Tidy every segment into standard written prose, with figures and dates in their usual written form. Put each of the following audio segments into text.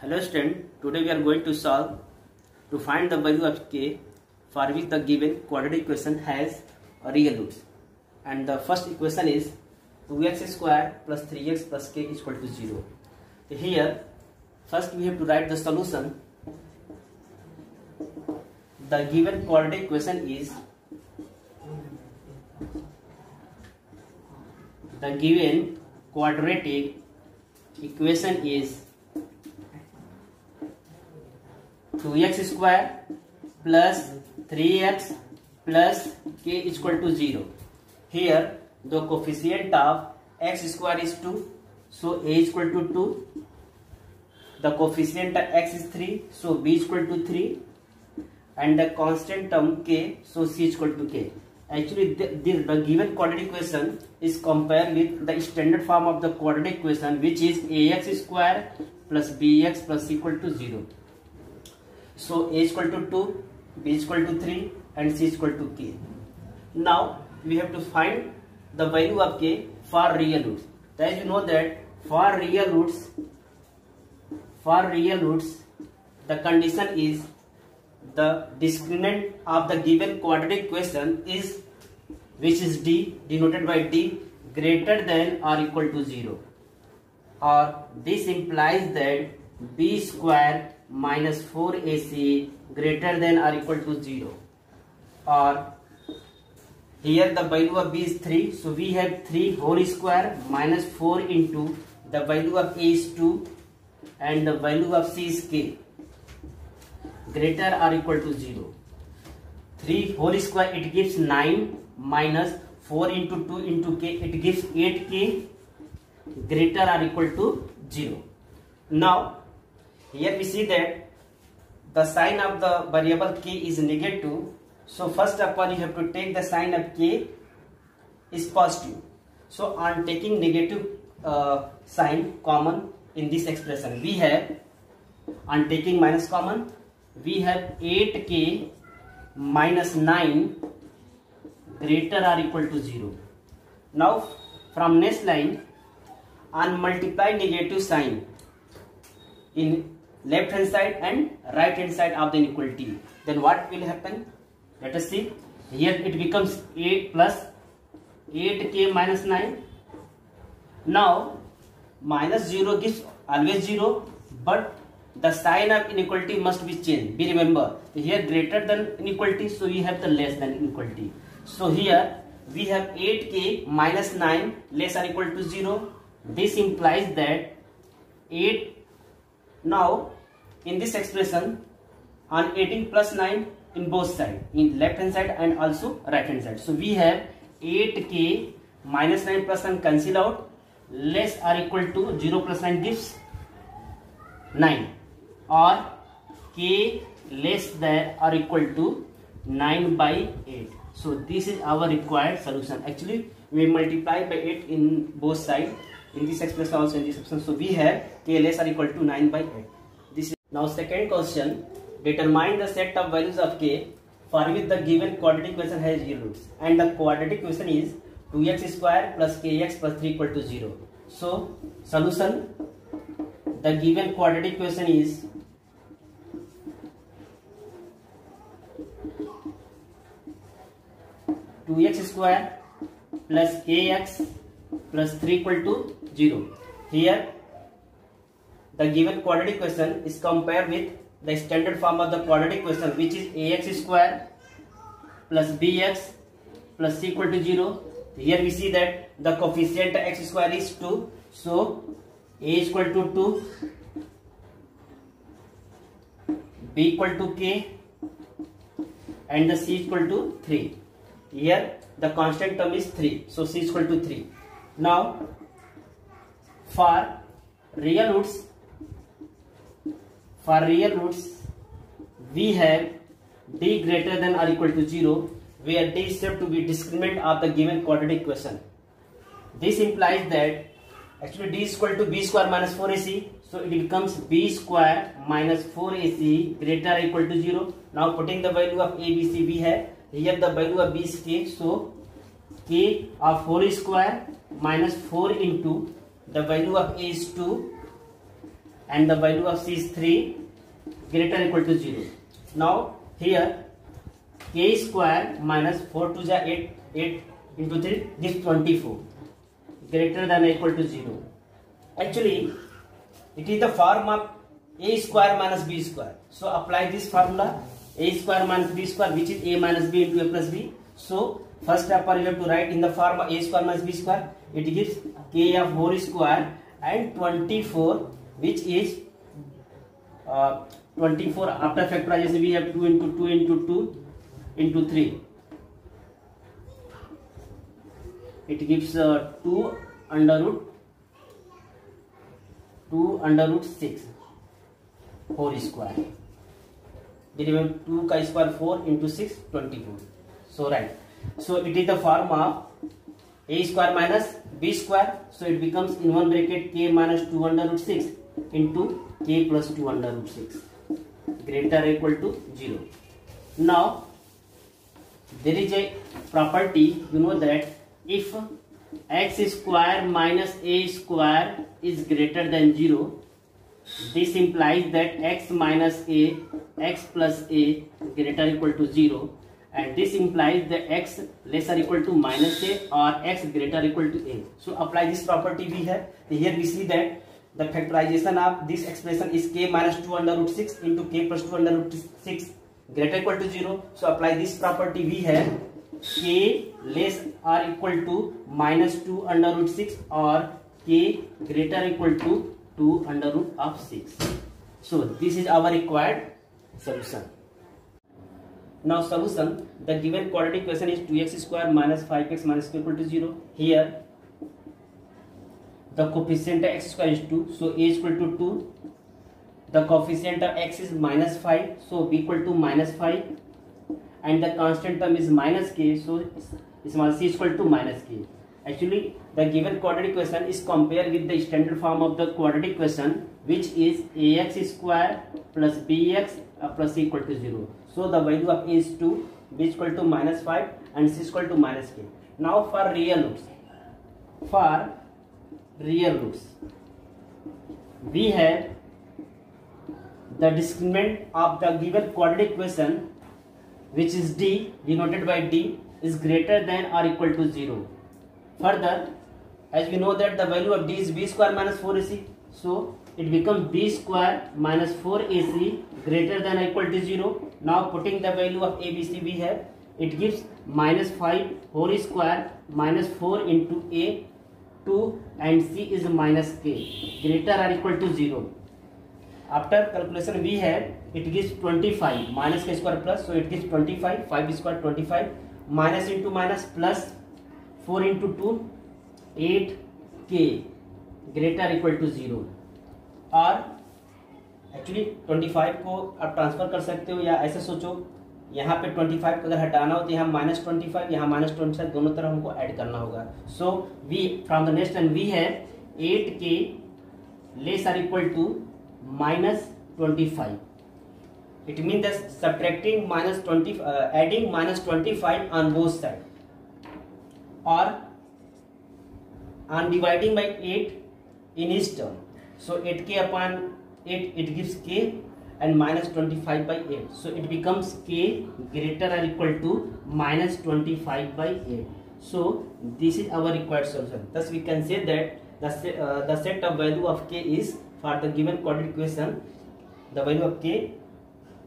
Hello student, today we are going to find the value of k for which the given quadratic equation has a real roots. And the first equation is 2x square plus 3x plus k is equal to 0. So here first we have to write the solution. The given quadratic equation is the given quadratic equation is 2x square plus 3x plus k is equal to 0. Here the coefficient of x square is 2, so a is equal to 2. The coefficient of x is 3, so b is equal to 3. And the constant term k, so c is equal to k. Actually the given quadratic equation is compared with the standard form of the quadratic equation, which is ax square plus bx plus c equal to 0. So a is equal to 2, b is equal to 3 and c is equal to k. Now we have to find the value of k for real roots. As you know that for real roots the condition is the discriminant of the given quadratic equation is, which is d, denoted by d, greater than or equal to 0, or this implies that b square minus 4ac greater than or equal to 0, or here the value of b is 3, so we have 3 whole square minus 4 into the value of a is 2 and the value of c is k greater or equal to 0. 3 whole square it gives 9 minus 4 into 2 into k, it gives 8k greater or equal to 0. Now here we see that the sign of the variable k is negative, so first of all you have to take the sign of k is positive. So on taking negative sign common in this expression, we have, on taking minus common, we have 8k minus 9 greater or equal to 0. Now from next line, on multiply negative sign in left hand side and right hand side of the inequality, then what will happen? Let us see. Here it becomes 8 plus 8k minus 9. Now minus 0 gives always 0, but the sign of inequality must be changed. Be remember, here greater than inequality, so we have the less than inequality. So here we have 8k minus 9 less or equal to 0. This implies that 8, now in this expression on 18 plus 9 in both sides, in left hand side and also right hand side. So we have 8k minus 9 plus 9 cancel out, less or equal to 0 plus 9 gives 9, or k less than or equal to 9 by 8. So this is our required solution. Actually we multiply by 8 in both sides, in this expression also in this expression. So we have k less or equal to 9 by 8. This is now second question. Determine the set of values of k for which the given quadratic equation has real roots, and the quadratic equation is 2x square plus kx plus 3 equal to 0. So solution, the given quadratic equation is (2x square plus kx plus 3 equal to 0). Here the given quadratic equation is compared with the standard form of the quadratic equation, which is ax square plus bx plus c equal to 0. Here we see that the coefficient x square is 2, so a is equal to 2, b equal to k and the c is equal to 3. Here the constant term is 3, so c is equal to 3. Now for real roots we have d greater than or equal to 0, where d is said to be discriminant of the given quadratic equation. This implies that actually d is equal to b square minus 4ac, so it becomes b square minus 4ac greater or equal to 0. Now putting the value of a, b, c, we have here the value of b is k, so k of whole square minus 4 into the value of a is 2 and the value of c is 3 greater or equal to 0. Now here k square minus 4 to the 8 into 3 gives 24 greater than or equal to 0. Actually it is the form of a square minus b square. So apply this formula, a square minus b square, which is a minus b into a plus b. So first step you have to write in the form of a square minus b square. It gives k of whole square and 24, which is 24 after factorization we have 2 into 2 into 2 into 3. It gives 2 under root 6 whole square. Then 2 ka square 4 into 6 24. So right. So it is the form of a square minus b square. So it becomes in one bracket k minus 2 under root 6 into k plus 2 under root 6 greater or equal to 0. Now there is a property, you know, that if x square minus a square is greater than 0, this implies that x minus a, x plus a greater or equal to 0, and this implies that x less or equal to minus a or x greater or equal to a. So apply this property we have. Here we see that the factorization of this expression is k minus 2 under root 6 into k plus 2 under root 6 greater or equal to 0. So apply this property we have, k less or equal to minus 2 under root 6 or k greater or equal to 2 under root of 6. So this is our required solution. Now solution, the given quadratic equation is 2x square minus 5x minus q equal to 0. Here the coefficient of x square is 2, so a is equal to 2. The coefficient of x is minus 5, so b equal to minus 5, and the constant term is minus k, so small c is equal to minus k. Actually the given quadratic equation is compared with the standard form of the quadratic equation, which is ax square plus bx plus c equal to 0. So the value of a is 2, b is equal to minus 5 and c is equal to minus k. Now for real roots, we have the discriminant of the given quadratic equation, which is d, denoted by d, is greater than or equal to 0. Further, as we know that the value of d is b square minus 4ac, so it becomes b square minus 4ac greater than or equal to 0. Now putting the value of a, b, c we have, it gives minus 5 whole square minus 4 into a, 2, and c is minus k greater or equal to 0. After calculation we have, it gives 25 minus k square plus, so it gives 25, 5 square 25, minus into minus plus 4 into 2 8k greater or equal to 0. और actually 25 को आप transfer कर सकते हो, या ऐसे सोचो यहाँ पे 25 को अगर हटाना हो तो यहाँ माइनस 25, यहाँ माइनस 25, दोनों तरफ हमको ऐड करना होगा. So we from the next end we have 8k less or equal to minus 25. It means that subtracting minus 20, adding minus 25 on both sides, or on dividing by 8 in each term. So 8k upon 8, it gives k, and minus 25 by 8. So it becomes k greater or equal to minus 25 by 8. So this is our required solution. Thus we can say that the set of value of k is, for the given quadratic equation, the value of k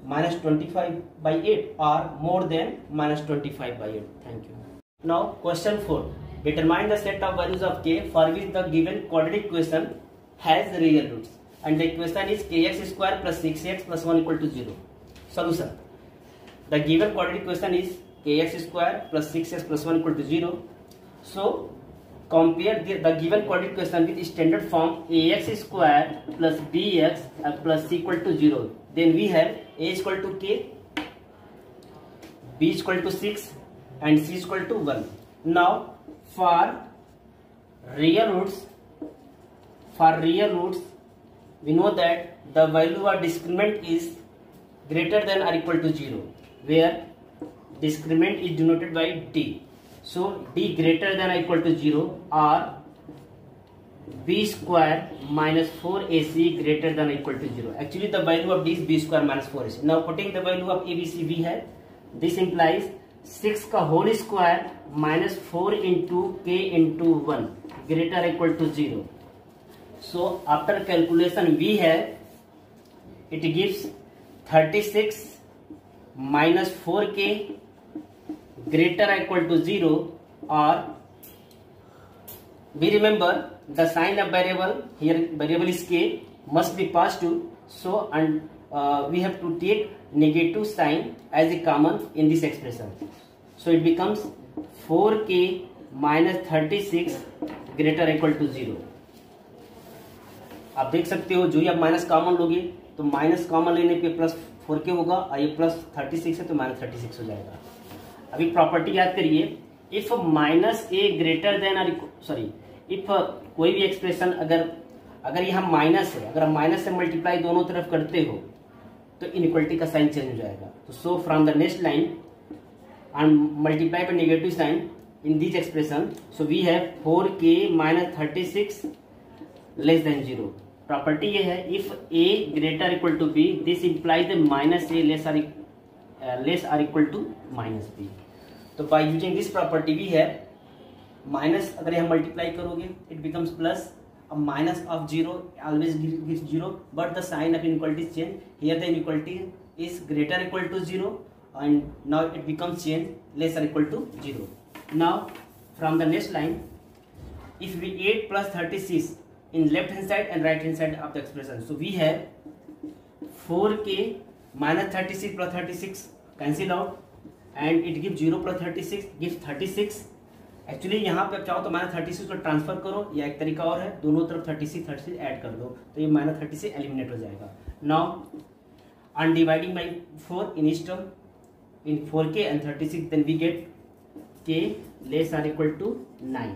minus 25 by 8 or more than minus 25 by 8. Thank you. Now question 4. Determine the set of values of k for which the given quadratic equation has real roots, and the equation is kx square plus 6x plus 1 equal to 0. Solution. The given quadratic equation is kx square plus 6x plus 1 equal to 0. So compare the given quadratic equation with standard form ax square plus bx plus c equal to 0. Then we have a is equal to k, b is equal to 6, and c is equal to 1. Now for real roots, we know that the value of discriminant is greater than or equal to 0, where discriminant is denoted by d. So d greater than or equal to 0, or b square minus 4ac greater than or equal to 0. Actually the value of d is b square minus 4ac. Now putting the value of abc we have, this implies 6 का whole square minus 4 into k into 1 greater or equal to 0. So after calculation we have, it gives 36 minus 4k greater or equal to 0, or we remember the sign of variable, here variable is k, must be positive, so and we have to take negative sign as a common in this expression. So it becomes 4k minus 36 greater or equal to 0. आप देख सकते हो जो ही आप minus common लोगे तो minus common लेने पे प्लस 4k होगा और ये प्लस 36 है तो माइनस 36 हो जाएगा. अभी प्रॉपर्टी याद करिए, if minus A greater than और सॉरी इफ कोई भी एक्सप्रेशन अगर यहाँ माइनस है, अगर आप माइनस से मल्टीप्लाई दोनों तरफ करते हो तो इनइक्वलिटी का साइन चेंज हो जाएगा. तो so from the next line and multiply by negative sign in this expression, so we have 4k minus 36 less than 0. Property ये है, if a greater equal to b, this implies the minus a less or equal to minus b. तो by using this property भी है, minus अगर यहाँ multiply करोगे it becomes plus. अब minus of 0 always gives 0, but the sign of inequality change. Here the inequality is greater equal to 0 and now it becomes change less or equal to 0. Now from the next line, if we add plus 36 in left hand side and right hand side of the expression, so we have 4k minus 36 plus 36 cancel out and it gives 0 plus 36 gives 36. Actually यहाँ पे आप चाहो तो minus 36 को transfer करो, या एक तरीका और है दोनों तरफ 36 ऐड कर दो तो ये माइनस 36 एलिमिनेट हो जाएगा. Now on dividing by 4 in each term in 4k and 36, then we get k less or equal to 9.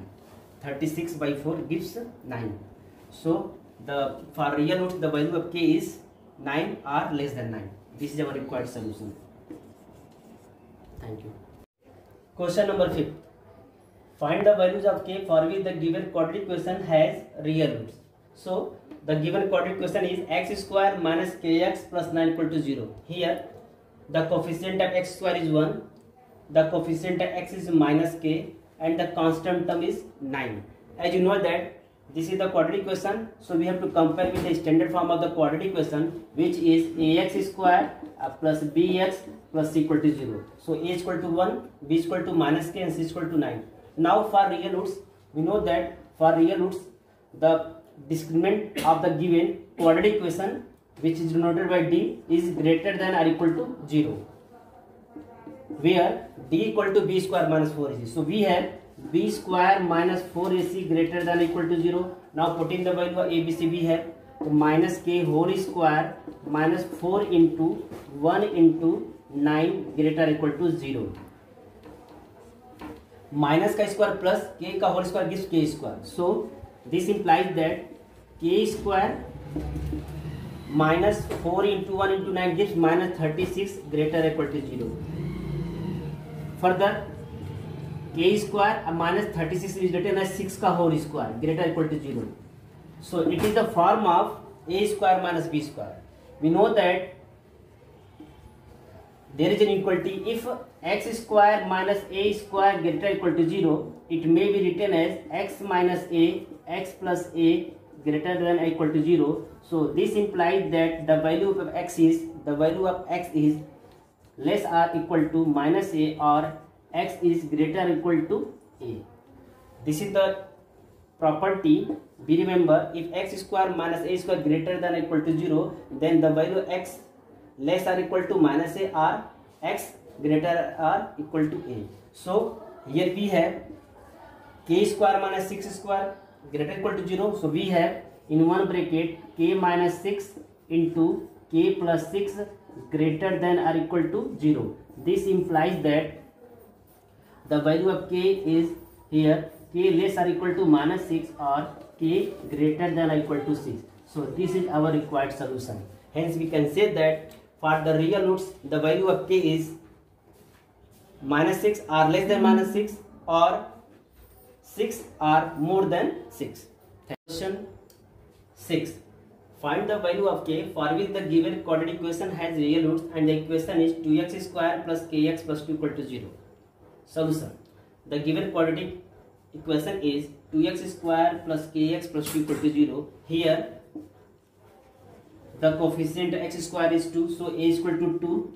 36 by 4 gives 9. So the for real roots the value of k is 9 or less than 9. This is our required solution. Thank you. Question number 5. Find the values of k for which the given quadratic question has real roots. So the given quadratic question is x square minus kx plus 9 equal to 0. Here the coefficient of x square is 1, the coefficient of x is minus k, and the constant term is 9. As you know that this is the quadratic question, so we have to compare with the standard form of the quadratic question, which is ax square plus bx plus c equal to 0. So a is equal to 1, b is equal to minus k, and c is equal to 9. Now for real roots, we know that for real roots the discriminant of the given quadratic question, which is denoted by d, is greater than or equal to 0, where d equal to b square minus 4ac. So we have b square minus 4ac greater than or equal to 0. Now putting the value of abc, we have minus k whole square minus 4 into 1 into 9 greater or equal to 0. Minus का square plus k का whole square gives k square. So this implies that k square minus 4 into 1 into 9 gives minus 36 greater or equal to 0. Further k square minus 36 is written as 6 का whole square greater or equal to 0. So it is the form of a square minus b square. We know that there is an inequality. If x square minus a square greater or equal to 0, it may be written as x minus a, x plus a greater than or equal to 0. So this implies that the value of x is less or equal to minus a, or x is greater or equal to a. This is the property. We remember, if x square minus a square greater than or equal to 0, then the value x less or equal to minus a, or x greater or equal to a. So here we have k square minus 6 square greater or equal to 0. So we have in one bracket k minus 6 into k plus 6 greater than or equal to 0. This implies that the value of k is here k less or equal to minus 6 or k greater than or equal to 6. So this is our required solution. Hence we can say that for the real roots the value of k is minus 6 or less than minus 6 or 6 or more than 6. Question 6. Find the value of k for which the given quadratic equation has real roots and the equation is 2x square plus kx plus 2 equal to 0. Solution. The given quadratic equation is 2x square plus kx plus 2 equal to 0. Here the coefficient x square is 2, so a is equal to 2.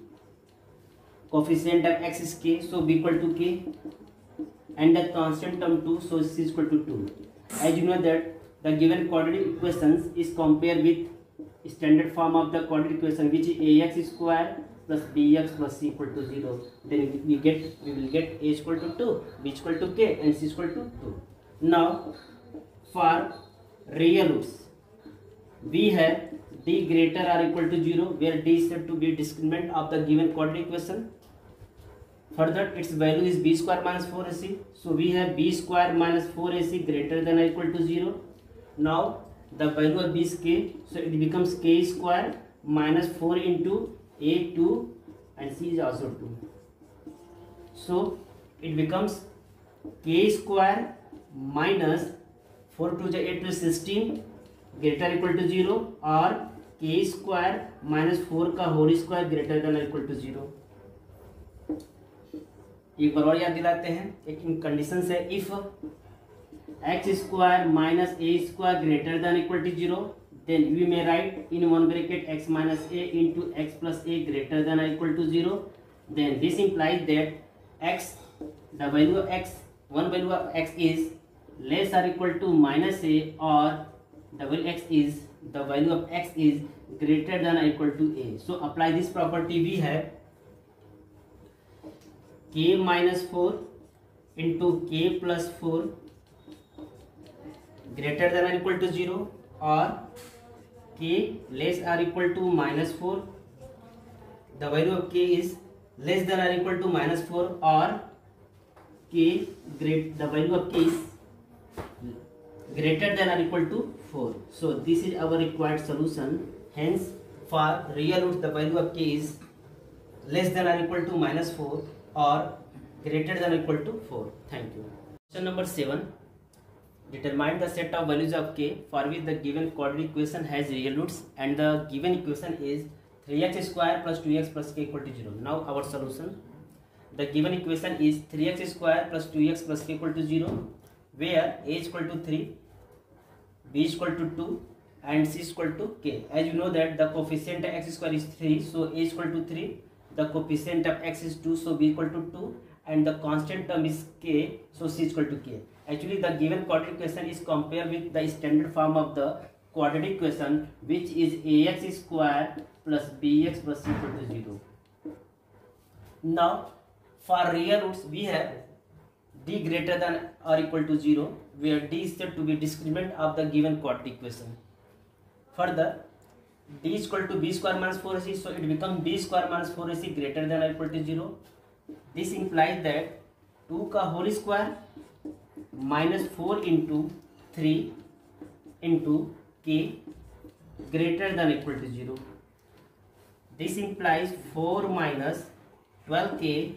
Coefficient of x is k, so b equal to k. And the constant term 2, so c is equal to 2. As you know that the given quadratic equations is compared with standard form of the quadratic equation, which is ax square plus bx plus c equal to 0. Then we will get a is equal to 2, b is equal to k, and c is equal to 2. Now for real roots, we have d greater or equal to 0, where d is said to be discriminant of the given quadratic equation. Further, its value is b square minus 4ac. So we have b square minus 4ac greater than or equal to 0. Now the value of b is k, so it becomes k square minus 4 into a 2 and c is also 2. So it becomes k square minus 4 to the 8 to 16 greater or equal to 0, or k square minus 4 का whole square greater than equal to 0. एक बार और याद दिलाते हैं, एक condition है if x square minus a square greater than equal to 0, then we may write in one bracket x minus a into x plus a greater than or equal to 0. Then this implies that x, the value of x, one value of x is less or equal to minus a, or the value of x is greater than or equal to a. So apply this property. We have k minus 4 into k plus 4 greater than or equal to 0, or k less or equal to minus 4, the value of k is less than or equal to minus 4, or the value of k is greater than or equal to 4. So this is our required solution. Hence for real roots the value of k is less than or equal to minus 4 or greater than or equal to 4. Thank you. Question number 7. Determine the set of values of k for which the given quadratic equation has real roots and the given equation is 3x square plus 2x plus k equal to 0. Now our solution. The given equation is 3x square plus 2x plus k equal to 0, where a is equal to 3, b is equal to 2 and c is equal to k. As you know that the coefficient of x square is 3, so a is equal to 3. The coefficient of x is 2, so b equal to 2, and the constant term is k, so c is equal to k. Actually the given quadratic equation is compared with the standard form of the quadratic equation, which is ax square plus bx plus c equal to 0. Now for real roots we have d greater than or equal to 0, where d is said to be discriminant of the given quadratic equation. Further, d is equal to b square minus 4ac, so it becomes b square minus 4ac greater than or equal to 0. This implies that 2 का whole square minus 4 into 3 into k greater than or equal to 0. This implies 4 minus 12k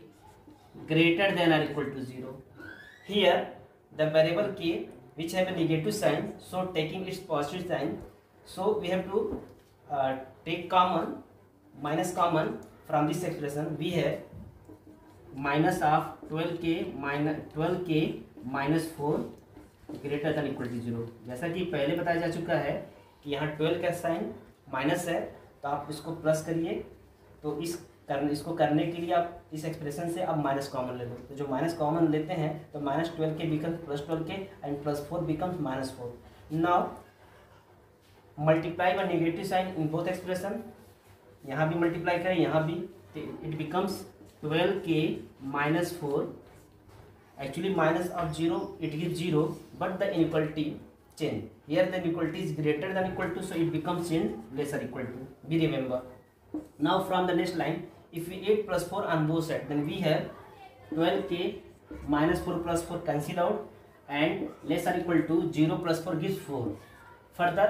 greater than or equal to 0. Here the variable k which have a negative sign, so taking its positive sign, so we have to take common, minus common from this expression. We have minus of 12k minus 4 greater than equal to 0. जैसा कि पहले बताया जा चुका है कि यहाँ 12 का साइन माइनस है, तो आप इसको प्लस करिए, तो इसको करने के लिए आप इस एक्सप्रेशन से आप माइनस कॉमन ले लो. तो जो माइनस कॉमन लेते हैं तो minus 12k becomes plus 12k and plus 4 becomes minus 4. Now multiply by negative sign in both expression. यहाँ भी मल्टीप्लाई करें, यहाँ भी, it becomes 12k minus 4. Actually minus of 0 it gives 0, but the inequality change. Here the inequality is greater than equal to, so it becomes change lesser equal to. We remember. Now from the next line, if we add plus 4 on both sides, then we have 12k minus 4 plus 4 cancel out, and less or equal to 0 plus 4 gives 4. Further,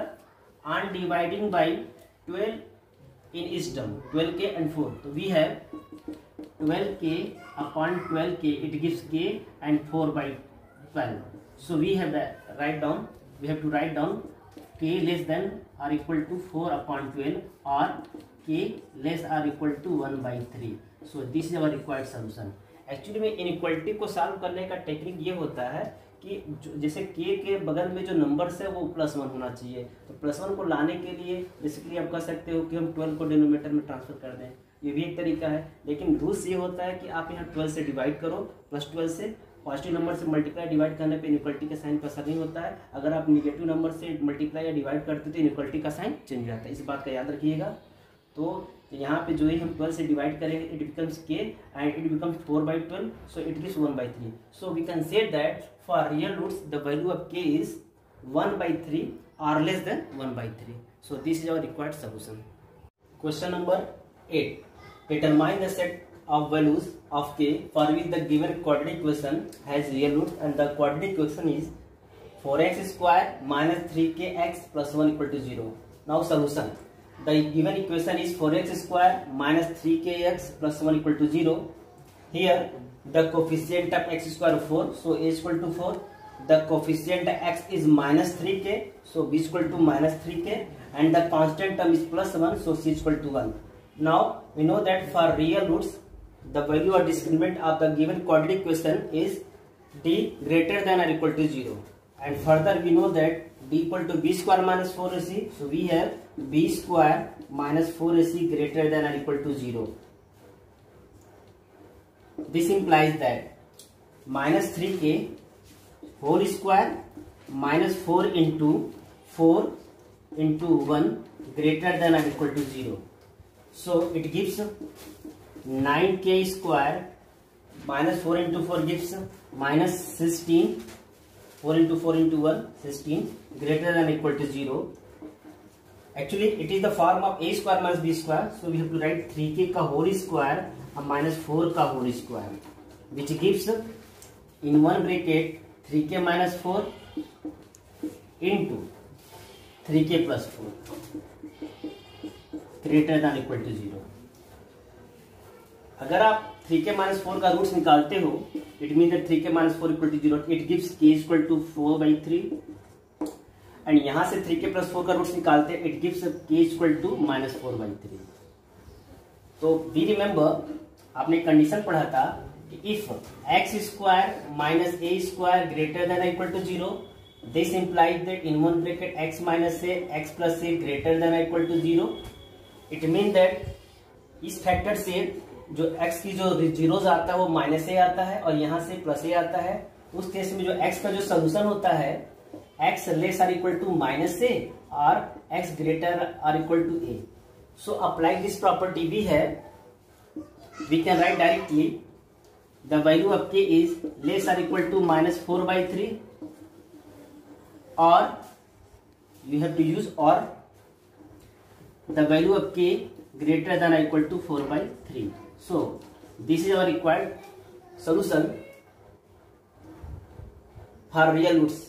on dividing by 12 in each term, 12k and 4, so we have 12k upon 12k, it gives k, and 4 by 12. So we have that, write down we have to write down k less than or equal to 4/12 or k less or equal to 1/3. So this is our required solution. Actually में inequality को solve करने का technique ये होता है कि जैसे k के बगल में जो नंबर्स है वो +1 होना चाहिए, तो +1 को लाने के लिए बेसिकली आप कह सकते हो कि हम 12 को डिनोमिनेटर में ट्रांसफर कर दें, ये भी एक तरीका है। लेकिन रूल्स ये होता है कि आप यहाँ 12 से डिवाइड करो, +12 से पॉजिटिव नंबर से मल्टीप्लाई डिवाइड करने पे इनइक्वालिटी का साइन पर असर नहीं होता है। अगर आप निगेटिव नंबर से मल्टीप्लाई या डिवाइड करते तो इनइक्वालिटी का साइन चेंज हो जाता है, इस बात का याद रखिएगा। तो यहाँ पे जो है हम 12 से डिवाइड करेंगे, it becomes k and it becomes 4/12, so it gives 1/3. So we can say that for real roots the value of k is 1/3 or less than 1/3. So this is our required solution. Question number 8. Determine the set of values of k for which the given quadratic equation has real roots and the quadratic equation is 4x square minus 3kx plus 1 equal to 0. Now solution. The given equation is 4x square minus 3kx plus 1 equal to 0. Here the coefficient of x square 4, so a is equal to 4. The coefficient x is minus 3k, so b is equal to minus 3k, and the constant term is plus 1, so c is equal to 1. Now we know that for real roots the value or discriminant of the given quadratic equation is d greater than or equal to 0, and further we know that d equal to b square minus 4ac, so we have b square minus 4ac greater than or equal to 0. This implies that minus 3k whole square minus 4 into 1 greater than or equal to 0. So it gives 9k square minus 4 into 4 gives minus 16. 4 into 4 into 1 16 greater than or equal to 0. Actually it is the form of a square minus b square, so we have to write 3k का whole square and minus 4 का whole square, which gives in one bracket 3k minus 4 into 3k plus 4 greater than or equal to 0. अगर आप 3k minus 4 का roots निकालते हो, it mean that 3k minus 4 equal to 0, it gives k equal to 4/3, and यहां से 3k plus 4 का roots निकालते हैं, it gives k equal to minus 4/3. तो वी रिमेम्बर आपने कंडीशन पढ़ा था कि if x square minus a square greater than equal to 0, this implies that in one bracket x minus a x plus a greater than equal to 0. It mean that इस factor से जो x की जो zeros आता है वो minus ए आता है और यहाँ से प्लस ए आता है. उस केस में जो x का जो सोल्यूशन होता है x less or equal to minus A और x greater or equal to A. So apply this property भी है, we can write directly the value of k is less or equal to minus 4/3 और you have to use or the value of k greater than or equal to 4/3. So this is our required solution for real roots.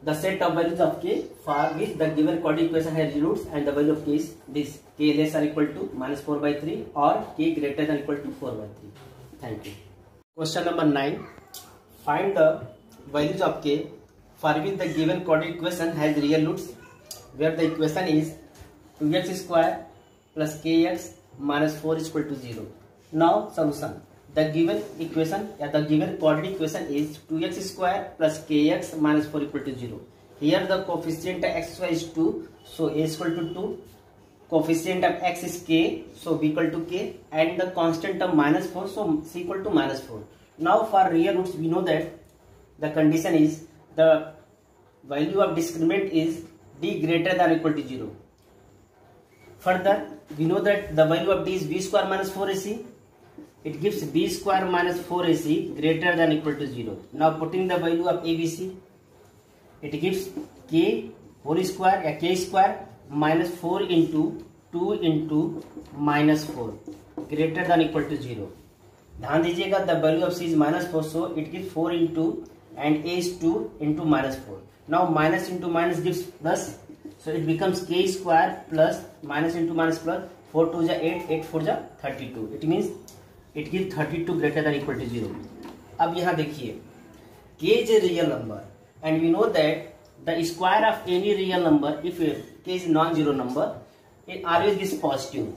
The set of values of k for which the given quadratic equation has real roots and the value of k is this, k less or equal to minus 4/3 or k greater than or equal to 4/3. Thank you. Question number 9. Find the values of k for which the given quadratic equation has real roots where the equation is 2x square plus kx minus 4 is equal to 0. Now solution. The given equation or the given quadratic equation is 2x square plus kx minus 4 equal to 0. Here the coefficient of x is 2, so a is equal to 2. Coefficient of x is k, so b equal to k, and the constant of minus 4, so c equal to minus 4. Now for real roots we know that the condition is the value of discriminant is d greater than or equal to 0. Further, we know that the value of d is b square minus 4ac. It gives b square minus 4ac greater than or equal to 0. Now putting the value of abc, it gives k whole square या k square minus 4 into 2 into minus 4 greater than or equal to 0. ध्यान दीजिएगा the value of c is minus 4, so it gives 4 into and a is 2 into minus 4. Now minus into minus gives plus, so it becomes k square plus minus into minus plus 4 2 जा 8, 8 4 जा 32. It means it gives 32 greater than equal to 0. अब यहाँ देखिए k is a real number and we know that the square of any real number, if k is non-zero number, it always gives positive.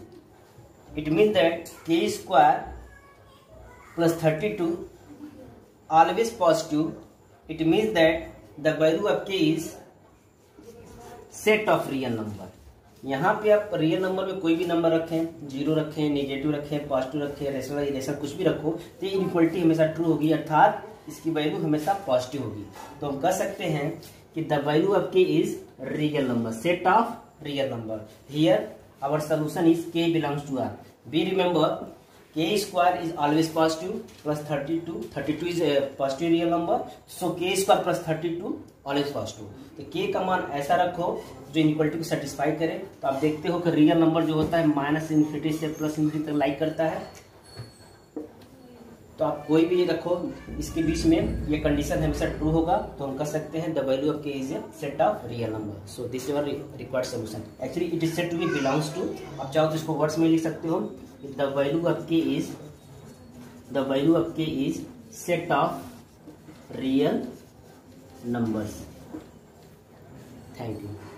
It means that k square plus 32 always positive. It means that the value of k is set of real number. यहाँ पे आप real number में कोई भी number रखें, zero रखें, negative रखें, positive रखें, रेशनल इरेशनल कुछ भी रखो, तो इनइक्वालिटी हमेशा ट्रू होगी, अर्थात इसकी वैल्यू हमेशा पॉजिटिव होगी. तो हम कह सकते हैं कि the value of K is real number, set of real number. Here our solution is K belongs to R. Be remember k square is always positive plus 32 is a positive real number, so k square plus 32 always positive. तो k का मान ऐसा रखो जो inequality को satisfy करे. तो आप देखते हो कि रियल नंबर जो होता है माइनस इन्फिनिटी से प्लस इन्फिनिटी तक लाइक करता है. तो आप कोई भी रखो इसके बीच में, ये कंडीशन हमेशा ट्रू होगा. तो हम कह सकते हैं the value of k is a set of real number. So this is our required solution. Actually it is said to be belongs to. आप चाहो तो इसको वर्ड्स में लिख सकते हो. The value of k is set of real numbers. Thank you.